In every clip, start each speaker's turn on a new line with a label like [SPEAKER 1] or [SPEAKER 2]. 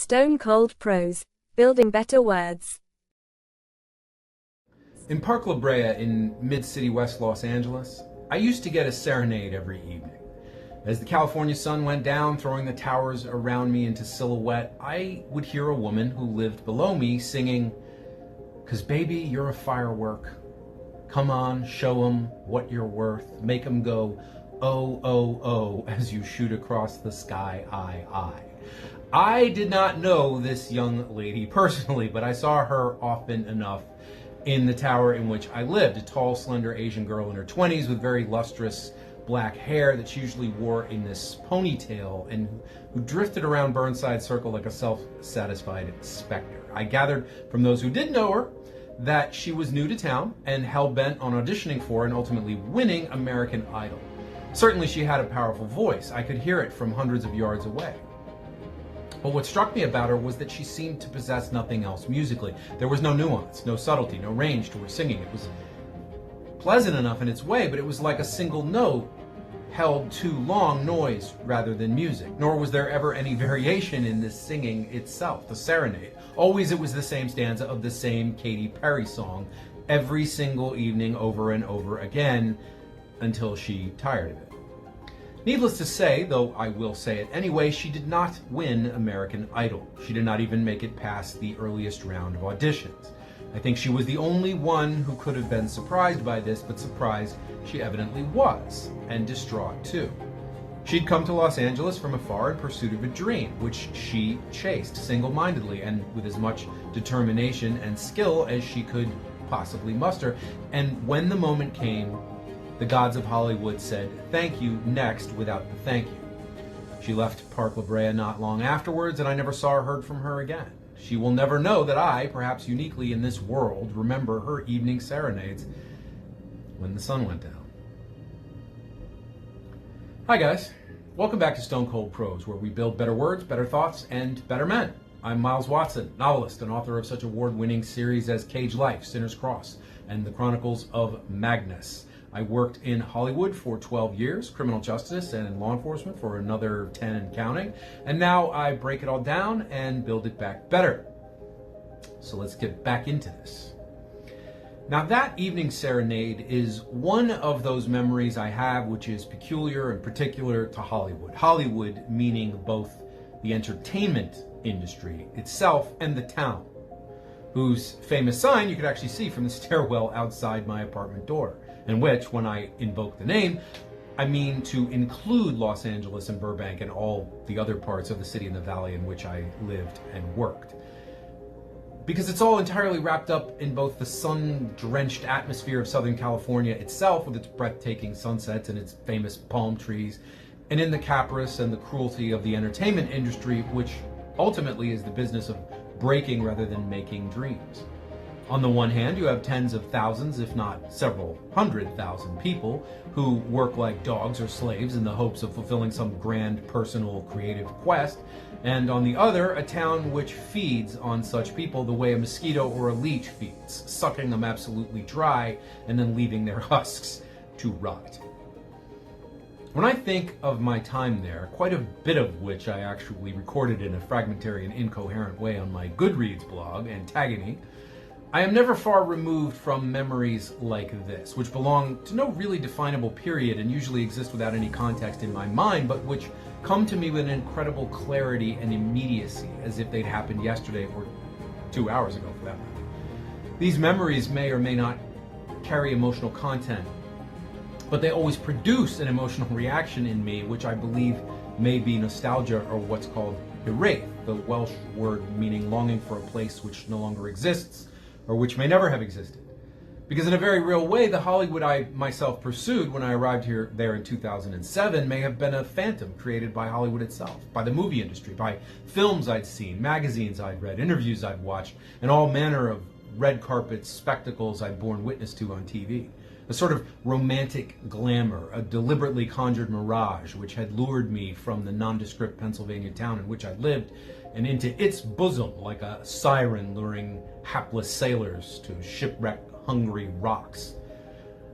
[SPEAKER 1] Stone Cold Prose, building better words.
[SPEAKER 2] In Park La Brea in mid-city West Los Angeles, I used to get a serenade every evening. As the California sun went down, throwing the towers around me into silhouette, I would hear a woman who lived below me singing, "'Cause baby, you're a firework. Come on, show 'em what you're worth. Make 'em go, oh, oh, oh, as you shoot across the sky, I. I did not know this young lady personally, but I saw her often enough in the tower in which I lived, a tall, slender Asian girl in her 20s with very lustrous black hair that she usually wore in this ponytail and who drifted around Burnside Circle like a self-satisfied specter. I gathered from those who did know her that she was new to town and hell-bent on auditioning for and ultimately winning American Idol. Certainly she had a powerful voice. I could hear it from hundreds of yards away. But what struck me about her was that she seemed to possess nothing else musically. There was no nuance, no subtlety, no range to her singing. It was pleasant enough in its way, but it was like a single note held too long, noise rather than music. Nor was there ever any variation in this singing itself, the serenade. Always it was the same stanza of the same Katy Perry song every single evening over and over again until she tired of it. Needless to say, though I will say it anyway, she did not win American Idol. She did not even make it past the earliest round of auditions. I think she was the only one who could have been surprised by this, but surprised she evidently was, and distraught too. She'd come to Los Angeles from afar in pursuit of a dream, which she chased single-mindedly and with as much determination and skill as she could possibly muster. And when the moment came, the gods of Hollywood said, "Thank you," next without the thank you. She left Park La Brea not long afterwards, and I never saw or heard from her again. She will never know that I, perhaps uniquely in this world, remember her evening serenades when the sun went down. Hi guys, welcome back to Stone Cold Prose, where we build better words, better thoughts, and better men. I'm Miles Watson, novelist and author of such award-winning series as Cage Life, Sinner's Cross, and The Chronicles of Magnus. I worked in Hollywood for 12 years, criminal justice and in law enforcement for another 10 and counting, and now I break it all down and build it back better. So let's get back into this. Now that evening serenade is one of those memories I have which is peculiar and particular to Hollywood. Hollywood meaning both the entertainment industry itself and the town, whose famous sign you could actually see from the stairwell outside my apartment door, in which, when I invoke the name, I mean to include Los Angeles and Burbank and all the other parts of the city and the valley in which I lived and worked. Because it's all entirely wrapped up in both the sun-drenched atmosphere of Southern California itself, with its breathtaking sunsets and its famous palm trees, and in the caprice and the cruelty of the entertainment industry, which ultimately is the business of breaking rather than making dreams. On the one hand, you have tens of thousands, if not several 100,000 people who work like dogs or slaves in the hopes of fulfilling some grand personal creative quest, and on the other, a town which feeds on such people the way a mosquito or a leech feeds, sucking them absolutely dry and then leaving their husks to rot. When I think of my time there, quite a bit of which I actually recorded in a fragmentary and incoherent way on my Goodreads blog, Antagony, I am never far removed from memories like this, which belong to no really definable period and usually exist without any context in my mind, but which come to me with an incredible clarity and immediacy, as if they'd happened yesterday or 2 hours ago for that matter. These memories may or may not carry emotional content, but they always produce an emotional reaction in me, which I believe may be nostalgia, or what's called hiraeth, the Welsh word meaning longing for a place which no longer exists, or which may never have existed. Because in a very real way, the Hollywood I myself pursued when I arrived there in 2007 may have been a phantom created by Hollywood itself, by the movie industry, by films I'd seen, magazines I'd read, interviews I'd watched, and all manner of red carpet spectacles I'd borne witness to on TV. A sort of romantic glamour, a deliberately conjured mirage which had lured me from the nondescript Pennsylvania town in which I lived and into its bosom like a siren luring hapless sailors to shipwreck-hungry rocks.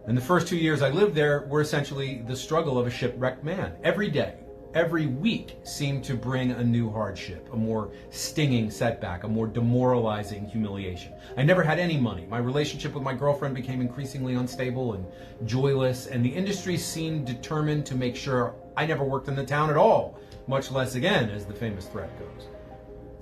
[SPEAKER 2] And the first 2 years I lived there were essentially the struggle of a shipwrecked man. Every day, Every week seemed to bring a new hardship, a more stinging setback, a more demoralizing humiliation. I never had any money. My relationship with my girlfriend became increasingly unstable and joyless, and the industry seemed determined to make sure I never worked in the town at all, much less again, as the famous threat goes.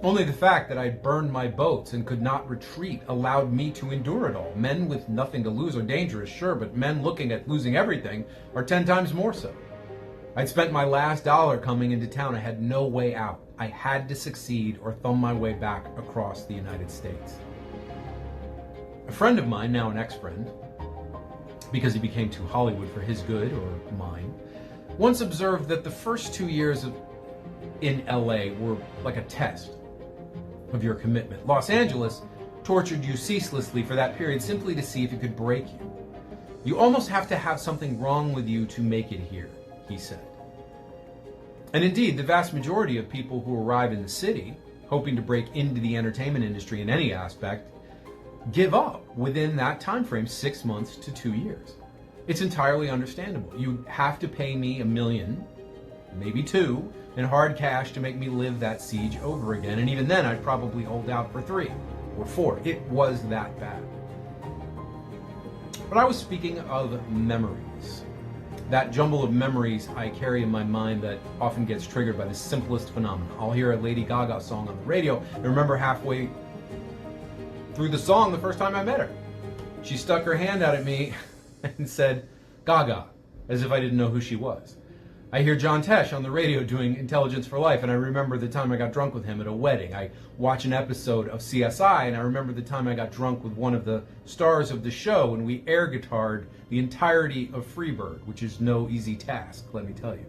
[SPEAKER 2] Only the fact that I'd burned my boats and could not retreat allowed me to endure it all. Men with nothing to lose are dangerous, sure, but men looking at losing everything are 10 times more so. I'd spent my last dollar coming into town. I had no way out. I had to succeed or thumb my way back across the United States. A friend of mine, now an ex-friend, because he became too Hollywood for his good or mine, once observed that the first 2 years in LA were like a test of your commitment. Los Angeles tortured you ceaselessly for that period simply to see if it could break you. You almost have to have something wrong with you to make it here, he said. And indeed, the vast majority of people who arrive in the city, hoping to break into the entertainment industry in any aspect, give up within that time frame, 6 months to 2 years. It's entirely understandable. You have to pay me $1 million, maybe $2 million, in hard cash to make me live that siege over again. And even then, I'd probably hold out for 3 or 4. It was that bad. But I was speaking of memories. That jumble of memories I carry in my mind that often gets triggered by the simplest phenomena. I'll hear a Lady Gaga song on the radio and remember halfway through the song the first time I met her. She stuck her hand out at me and said, "Gaga," as if I didn't know who she was. I hear John Tesh on the radio doing Intelligence for Life, and I remember the time I got drunk with him at a wedding. I watch an episode of CSI, and I remember the time I got drunk with one of the stars of the show, and we air guitared the entirety of Freebird, which is no easy task, let me tell you.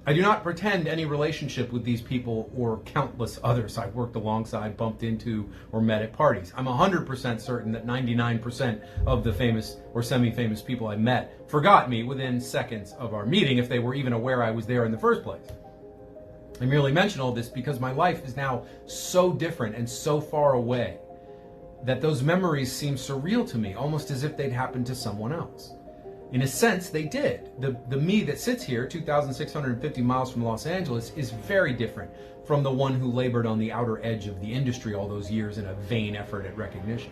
[SPEAKER 2] I do not pretend any relationship with these people or countless others I've worked alongside, bumped into, or met at parties. I'm 100% certain that 99% of the famous or semi-famous people I met forgot me within seconds of our meeting, if they were even aware I was there in the first place. I merely mention all this because my life is now so different and so far away that those memories seem surreal to me, almost as if they'd happened to someone else. In a sense, they did. The me that sits here, 2,650 miles from Los Angeles, is very different from the one who labored on the outer edge of the industry all those years in a vain effort at recognition.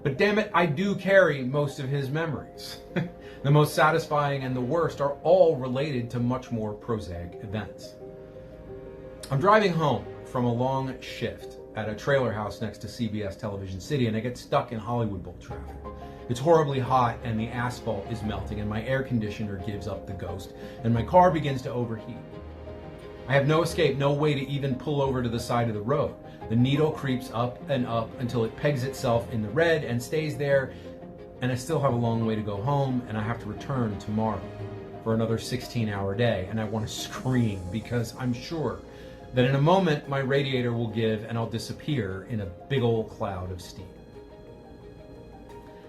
[SPEAKER 2] But damn it, I do carry most of his memories. The most satisfying and the worst are all related to much more prosaic events. I'm driving home from a long shift at a trailer house next to CBS Television City, and I get stuck in Hollywood Bowl traffic. It's horribly hot and the asphalt is melting and my air conditioner gives up the ghost and my car begins to overheat. I have no escape, no way to even pull over to the side of the road. The needle creeps up and up until it pegs itself in the red and stays there, and I still have a long way to go home, and I have to return tomorrow for another 16-hour day, and I want to scream because I'm sure that in a moment my radiator will give and I'll disappear in a big old cloud of steam.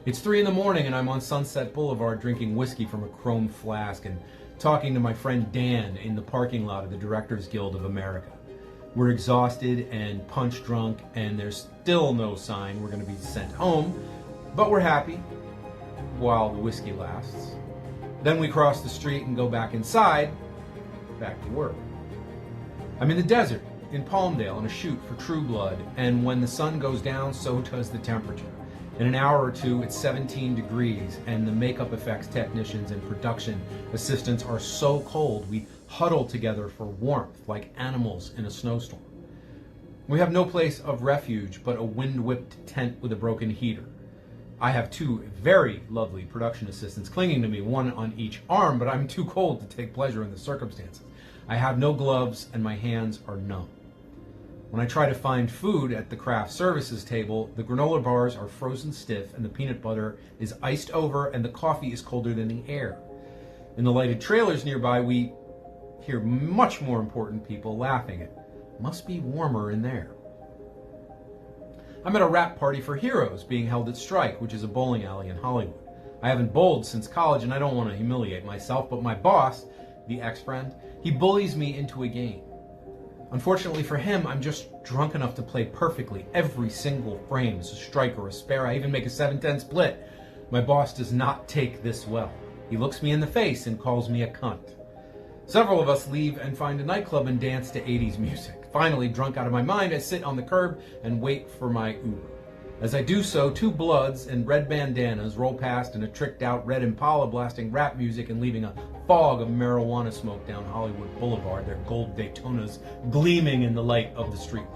[SPEAKER 2] It's 3 a.m. and I'm on Sunset Boulevard drinking whiskey from a chrome flask and talking to my friend Dan in the parking lot of the Directors Guild of America. We're exhausted and punch drunk, and there's still no sign we're going to be sent home, but we're happy while the whiskey lasts. Then we cross the street and go back inside, back to work. I'm in the desert in Palmdale on a shoot for True Blood, and when the sun goes down, so does the temperature. In an hour or two, it's 17 degrees, and the makeup effects technicians and production assistants are so cold we huddle together for warmth like animals in a snowstorm. We have no place of refuge but a wind-whipped tent with a broken heater. I have 2 very lovely production assistants clinging to me, one on each arm, but I'm too cold to take pleasure in the circumstances. I have no gloves and my hands are numb. When I try to find food at the craft services table, the granola bars are frozen stiff and the peanut butter is iced over and the coffee is colder than the air. In the lighted trailers nearby, we hear much more important people laughing. It must be warmer in there. I'm at a rap party for heroes being held at Strike, which is a bowling alley in Hollywood. I haven't bowled since college and I don't want to humiliate myself, but my boss, the ex-friend, he bullies me into a game. Unfortunately for him, I'm just drunk enough to play perfectly every single frame as a strike or a spare. I even make a 7-10 split. My boss does not take this well. He looks me in the face and calls me a cunt. Several of us leave and find a nightclub and dance to 80s music. Finally, drunk out of my mind, I sit on the curb and wait for my Uber. As I do so, two bloods in red bandanas roll past in a tricked-out red Impala blasting rap music and leaving a fog of marijuana smoke down Hollywood Boulevard, their gold Daytonas gleaming in the light of the street lamps.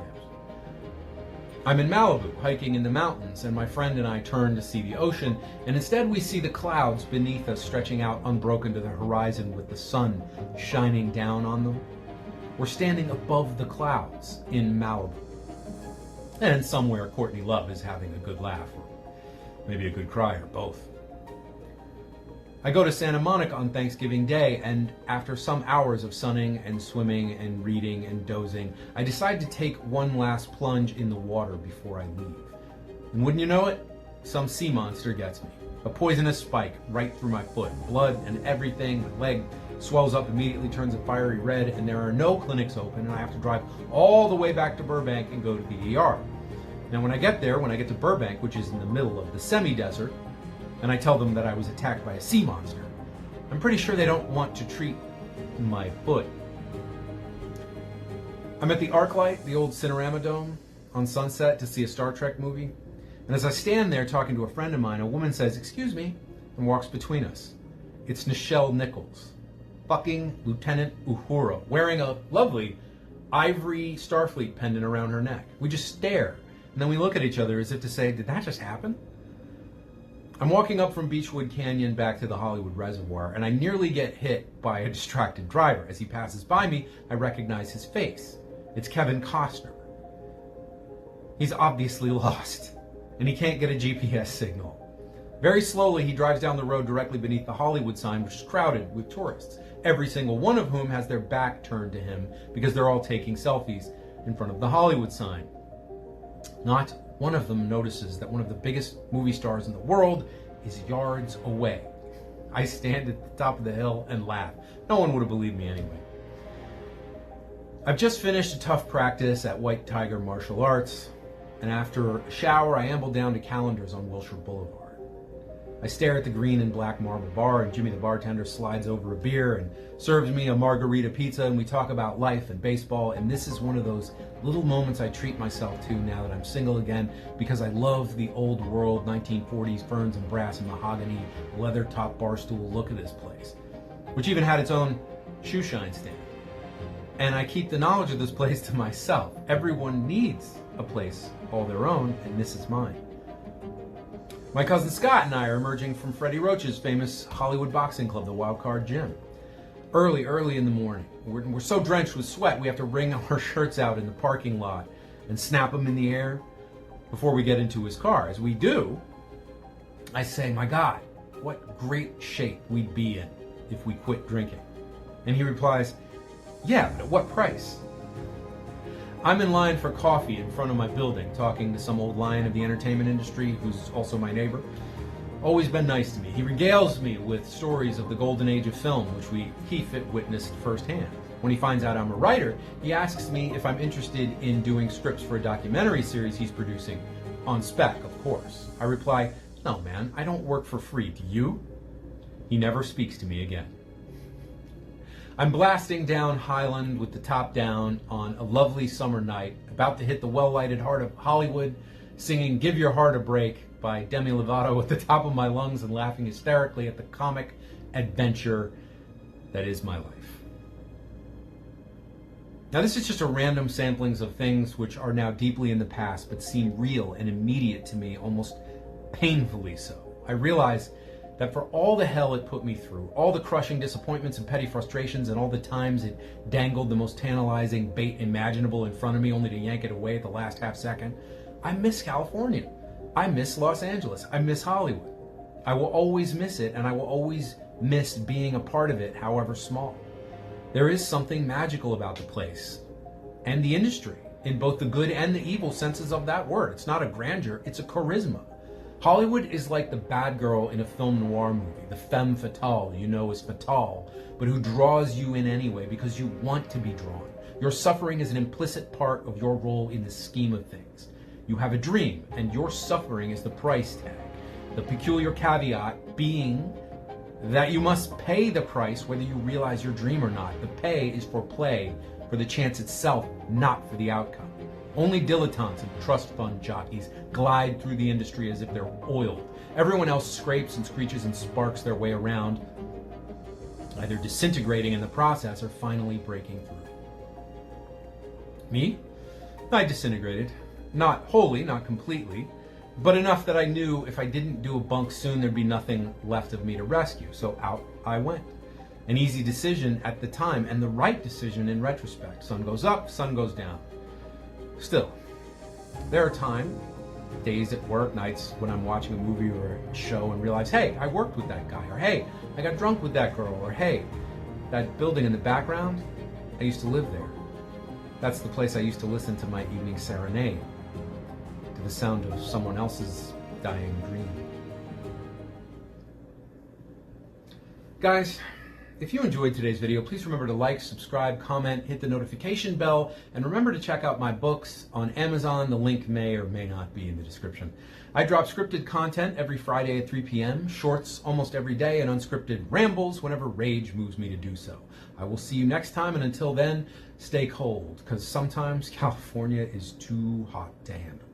[SPEAKER 2] I'm in Malibu, hiking in the mountains, and my friend and I turn to see the ocean, and instead we see the clouds beneath us stretching out unbroken to the horizon with the sun shining down on them. We're standing above the clouds in Malibu. And somewhere Courtney Love is having a good laugh, or maybe a good cry, or both. I go to Santa Monica on Thanksgiving Day, and after some hours of sunning and swimming and reading and dozing, I decide to take one last plunge in the water before I leave. And wouldn't you know it, some sea monster gets me. A poisonous spike right through my foot, blood and everything. My leg swells up, immediately turns a fiery red, and there are no clinics open, and I have to drive all the way back to Burbank and go to the ER. Now when I get to Burbank, which is in the middle of the semi-desert, and I tell them that I was attacked by a sea monster, I'm pretty sure they don't want to treat my foot. I'm at the ArcLight, the old Cinerama Dome, on Sunset to see a Star Trek movie. And as I stand there talking to a friend of mine, a woman says, "Excuse me," and walks between us. It's Nichelle Nichols, fucking Lieutenant Uhura, wearing a lovely ivory Starfleet pendant around her neck. We just stare, and then we look at each other as if to say, did that just happen? I'm walking up from Beechwood Canyon back to the Hollywood Reservoir, and I nearly get hit by a distracted driver. As he passes by me, I recognize his face. It's Kevin Costner. He's obviously lost, and he can't get a GPS signal. Very slowly, he drives down the road directly beneath the Hollywood sign, which is crowded with tourists, every single one of whom has their back turned to him because they're all taking selfies in front of the Hollywood sign. Not one of them notices that one of the biggest movie stars in the world is yards away. I stand at the top of the hill and laugh. No one would have believed me anyway. I've just finished a tough practice at White Tiger Martial Arts, and after a shower, I amble down to Callender's on Wilshire Boulevard. I stare at the green and black marble bar, and Jimmy the bartender slides over a beer and serves me a margarita pizza, and we talk about life and baseball, and this is one of those little moments I treat myself to now that I'm single again, because I love the old world 1940s ferns and brass and mahogany leather top bar stool look of this place, which even had its own shoe shine stand. And I keep the knowledge of this place to myself. Everyone needs a place all their own, and this is mine. My cousin Scott and I are emerging from Freddie Roach's famous Hollywood boxing club, the Wild Card Gym. Early in the morning. We're so drenched with sweat, we have to wring our shirts out in the parking lot and snap them in the air before we get into his car. As we do, I say, my God, what great shape we'd be in if we quit drinking. And he replies, yeah, but at what price? I'm in line for coffee in front of my building, talking to some old lion of the entertainment industry who's also my neighbor. Always been nice to me. He regales me with stories of the golden age of film, which he witnessed firsthand. When he finds out I'm a writer, he asks me if I'm interested in doing scripts for a documentary series he's producing, on spec, of course. I reply, no man, I don't work for free, do you? He never speaks to me again. I'm blasting down Highland with the top down on a lovely summer night, about to hit the well-lighted heart of Hollywood, singing Give Your Heart a Break by Demi Lovato at the top of my lungs and laughing hysterically at the comic adventure that is my life. Now this is just a random samplings of things which are now deeply in the past but seem real and immediate to me, almost painfully so. I realize that for all the hell it put me through, all the crushing disappointments and petty frustrations, and all the times it dangled the most tantalizing bait imaginable in front of me only to yank it away at the last half second, I miss California. I miss Los Angeles. I miss Hollywood. I will always miss it, and I will always miss being a part of it, however small. There is something magical about the place and the industry, in both the good and the evil senses of that word. It's not a grandeur, it's a charisma. Hollywood is like the bad girl in a film noir movie, the femme fatale you know is fatale, but who draws you in anyway because you want to be drawn. Your suffering is an implicit part of your role in the scheme of things. You have a dream, and your suffering is the price tag. The peculiar caveat being that you must pay the price whether you realize your dream or not. The pay is for play, for the chance itself, not for the outcome. Only dilettantes and trust fund jockeys glide through the industry as if they're oiled. Everyone else scrapes and screeches and sparks their way around, either disintegrating in the process or finally breaking through. Me? I disintegrated. Not wholly, not completely, but enough that I knew if I didn't do a bunk soon, there'd be nothing left of me to rescue. So out I went. An easy decision at the time, and the right decision in retrospect. Sun goes up, sun goes down. Still, there are times, days at work, nights when I'm watching a movie or a show and realize, hey, I worked with that guy, or hey, I got drunk with that girl, or hey, that building in the background, I used to live there. That's the place I used to listen to my evening serenade, to the sound of someone else's dying dream. Guys, if you enjoyed today's video, please remember to like, subscribe, comment, hit the notification bell, and remember to check out my books on Amazon. The link may or may not be in the description. I drop scripted content every Friday at 3 p.m., shorts almost every day, and unscripted rambles whenever rage moves me to do so. I will see you next time, and until then, stay cold, because sometimes California is too hot to handle.